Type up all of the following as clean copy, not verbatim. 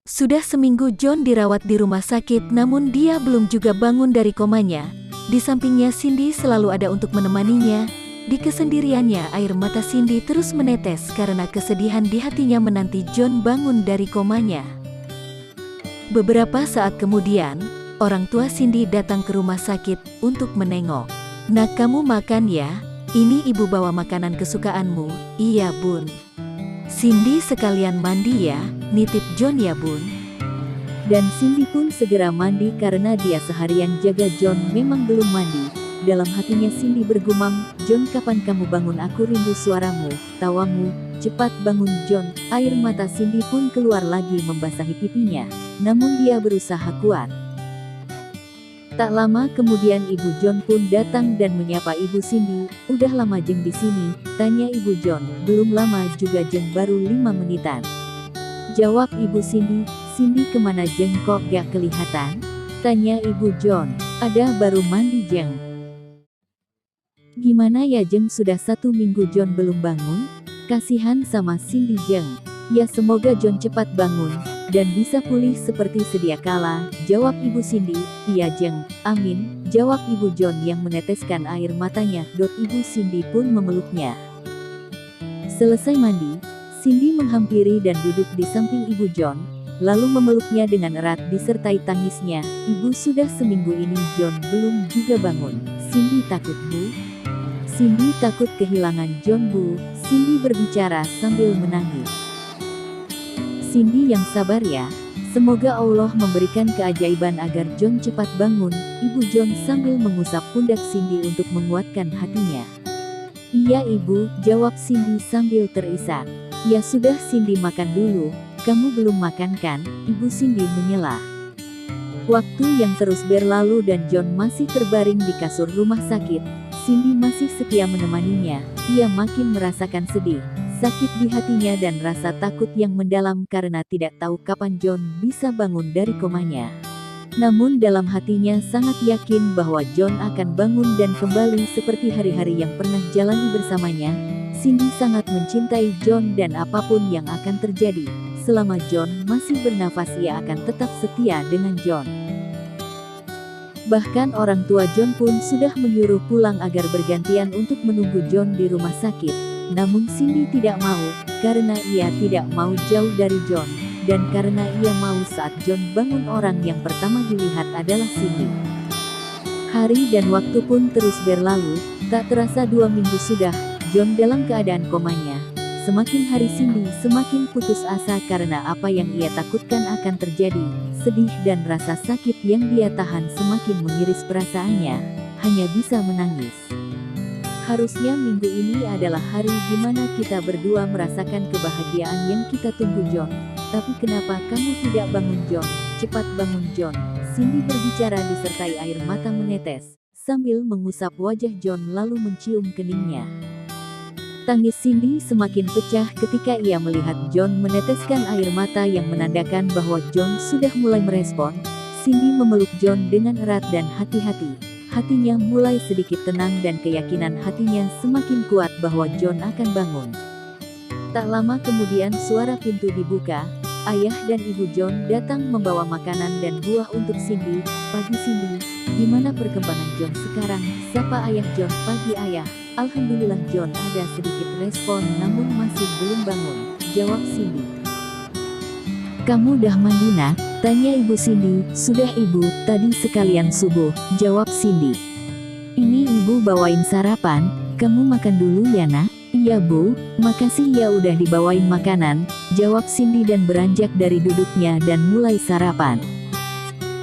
Sudah seminggu John dirawat di rumah sakit, namun dia belum juga bangun dari komanya. Di sampingnya Cindy selalu ada untuk menemaninya. Di kesendiriannya air mata Cindy terus menetes karena kesedihan di hatinya menanti John bangun dari komanya. Beberapa saat kemudian, orang tua Cindy datang ke rumah sakit untuk menengok. "Nak, kamu makan ya? Ini ibu bawa makanan kesukaanmu." "Iya, Bun." "Cindy sekalian mandi ya, nitip John ya, Bun." Dan Cindy pun segera mandi karena dia seharian jaga John memang belum mandi. Dalam hatinya Cindy bergumam, "John, kapan kamu bangun? Aku rindu suaramu, tawamu. Cepat bangun John." Air mata Cindy pun keluar lagi membasahi pipinya, namun dia berusaha kuat. Tak lama kemudian ibu John pun datang dan menyapa ibu Cindy. "Udah lama Jeng di sini?" tanya ibu John. "Belum lama juga Jeng, baru 5 menitan." Jawab ibu Cindy. "Cindy kemana Jeng, kok gak kelihatan?" tanya ibu John. "Ada, baru mandi Jeng." "Gimana ya Jeng, sudah 1 minggu John belum bangun?" Kasihan sama Cindy Jeng. "Ya semoga John cepat bangun dan bisa pulih seperti sedia kala," jawab ibu Cindy. "Iya Jeng, amin," jawab ibu John yang meneteskan air matanya. Ibu Cindy pun memeluknya. Selesai mandi, Cindy menghampiri dan duduk di samping ibu John, lalu memeluknya dengan erat disertai tangisnya. "Ibu, sudah seminggu ini John belum juga bangun." "Cindy takut Bu." "Cindy takut kehilangan John Bu," Cindy berbicara sambil menangis. "Cindy yang sabar ya. Semoga Allah memberikan keajaiban agar John cepat bangun," ibu John sambil mengusap pundak Cindy untuk menguatkan hatinya. "Iya ibu," jawab Cindy sambil terisak. "Ya sudah Cindy, makan dulu. Kamu belum makan kan?" ibu Cindy menyela. Waktu yang terus berlalu dan John masih terbaring di kasur rumah sakit. Cindy masih setia menemaninya. Ia makin merasakan sedih, sakit di hatinya dan rasa takut yang mendalam karena tidak tahu kapan John bisa bangun dari komanya. Namun dalam hatinya sangat yakin bahwa John akan bangun dan kembali seperti hari-hari yang pernah jalani bersamanya. Cindy sangat mencintai John dan apapun yang akan terjadi, selama John masih bernafas ia akan tetap setia dengan John. Bahkan orang tua John pun sudah menyuruh pulang agar bergantian untuk menunggu John di rumah sakit. Namun Cindy tidak mau, karena ia tidak mau jauh dari John, dan karena ia mau saat John bangun orang yang pertama dilihat adalah Cindy. Hari dan waktu pun terus berlalu, tak terasa 2 minggu sudah, John dalam keadaan komanya. Semakin hari Cindy semakin putus asa karena apa yang ia takutkan akan terjadi. Sedih dan rasa sakit yang dia tahan semakin mengiris perasaannya, hanya bisa menangis. Harusnya minggu ini adalah hari di mana kita berdua merasakan kebahagiaan yang kita tunggu John. Tapi kenapa kamu tidak bangun John? Cepat bangun John. Cindy berbicara disertai air mata menetes, sambil mengusap wajah John lalu mencium keningnya. Tangis Cindy semakin pecah ketika ia melihat John meneteskan air mata yang menandakan bahwa John sudah mulai merespon. Cindy memeluk John dengan erat dan hati-hati. Hatinya mulai sedikit tenang dan keyakinan hatinya semakin kuat bahwa John akan bangun. Tak lama kemudian suara pintu dibuka. Ayah dan ibu John datang membawa makanan dan buah untuk Cindy. "Pagi Cindy, gimana perkembangan John sekarang?" sapa ayah John. "Pagi ayah. Alhamdulillah John ada sedikit respon namun masih belum bangun," jawab Cindy. "Kamu udah mandi nak?" tanya ibu Cindy. "Sudah ibu, tadi sekalian subuh," jawab Cindy. "Ini ibu bawain sarapan, kamu makan dulu ya nak?" "Iya bu, makasih ya udah dibawain makanan," jawab Cindy dan beranjak dari duduknya dan mulai sarapan.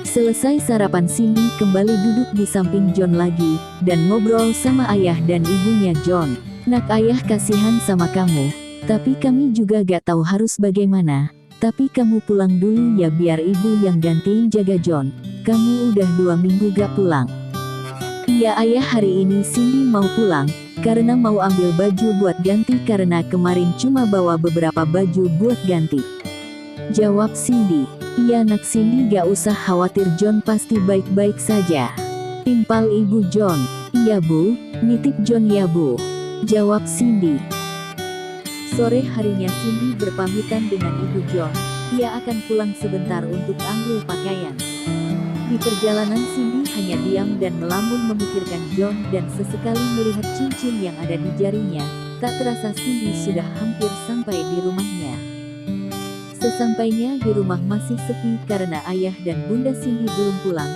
Selesai sarapan Cindy kembali duduk di samping John lagi, dan ngobrol sama ayah dan ibunya John. "Nak, ayah kasihan sama kamu, tapi kami juga gak tahu harus bagaimana. Tapi kamu pulang dulu ya biar ibu yang gantiin jaga John. Kamu udah 2 minggu gak pulang." "Iya ayah, hari ini Cindy mau pulang, karena mau ambil baju buat ganti karena kemarin cuma bawa beberapa baju buat ganti," jawab Cindy. "Iya nak Cindy, gak usah khawatir John pasti baik-baik saja," timpal ibu John. "Iya bu, nitip John ya bu," jawab Cindy. Sore harinya Cindy berpamitan dengan ibu John. Ia akan pulang sebentar untuk ambil pakaian. Di perjalanan Cindy hanya diam dan melamun memikirkan John dan sesekali melihat cincin yang ada di jarinya. Tak terasa Cindy sudah hampir sampai di rumahnya. Sesampainya di rumah masih sepi karena ayah dan bunda Cindy belum pulang.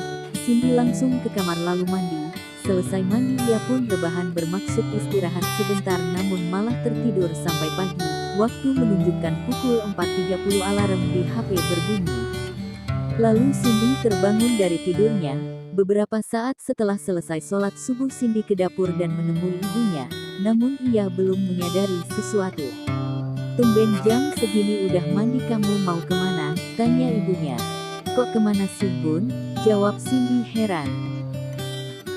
Cindy langsung ke kamar lalu mandi. Selesai mandi ia pun rebahan bermaksud istirahat sebentar namun malah tertidur sampai pagi. Waktu menunjukkan pukul 4.30 alarm di HP berbunyi. Lalu Cindy terbangun dari tidurnya. Beberapa saat setelah selesai sholat subuh Cindy ke dapur dan menemui ibunya. Namun ia belum menyadari sesuatu. "Tumben jam segini udah mandi, kamu mau kemana?" tanya ibunya. "Kok kemana sih Bun?" jawab Cindy heran.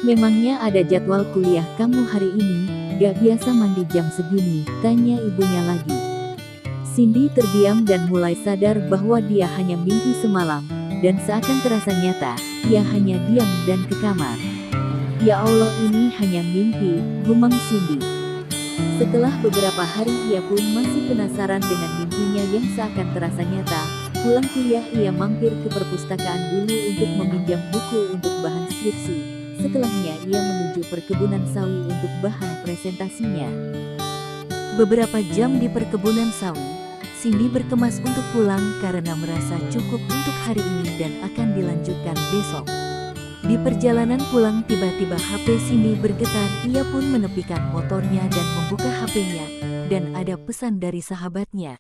"Memangnya ada jadwal kuliah kamu hari ini? Gak biasa mandi jam segini," tanya ibunya lagi. Cindy terdiam dan mulai sadar bahwa dia hanya mimpi semalam, dan seakan terasa nyata, ia hanya diam dan ke kamar. "Ya Allah, ini hanya mimpi," gumam Cindy. Setelah beberapa hari ia pun masih penasaran dengan mimpinya yang seakan terasa nyata. Pulang kuliah ia mampir ke perpustakaan dulu untuk meminjam buku untuk bahan skripsi. Setelahnya ia menuju perkebunan sawi untuk bahan presentasinya. Beberapa jam di perkebunan sawi, Cindy berkemas untuk pulang karena merasa cukup untuk hari ini dan akan dilanjutkan besok. Di perjalanan pulang tiba-tiba HP Cindy bergetar, ia pun menepikan motornya dan membuka HP-nya, dan ada pesan dari sahabatnya.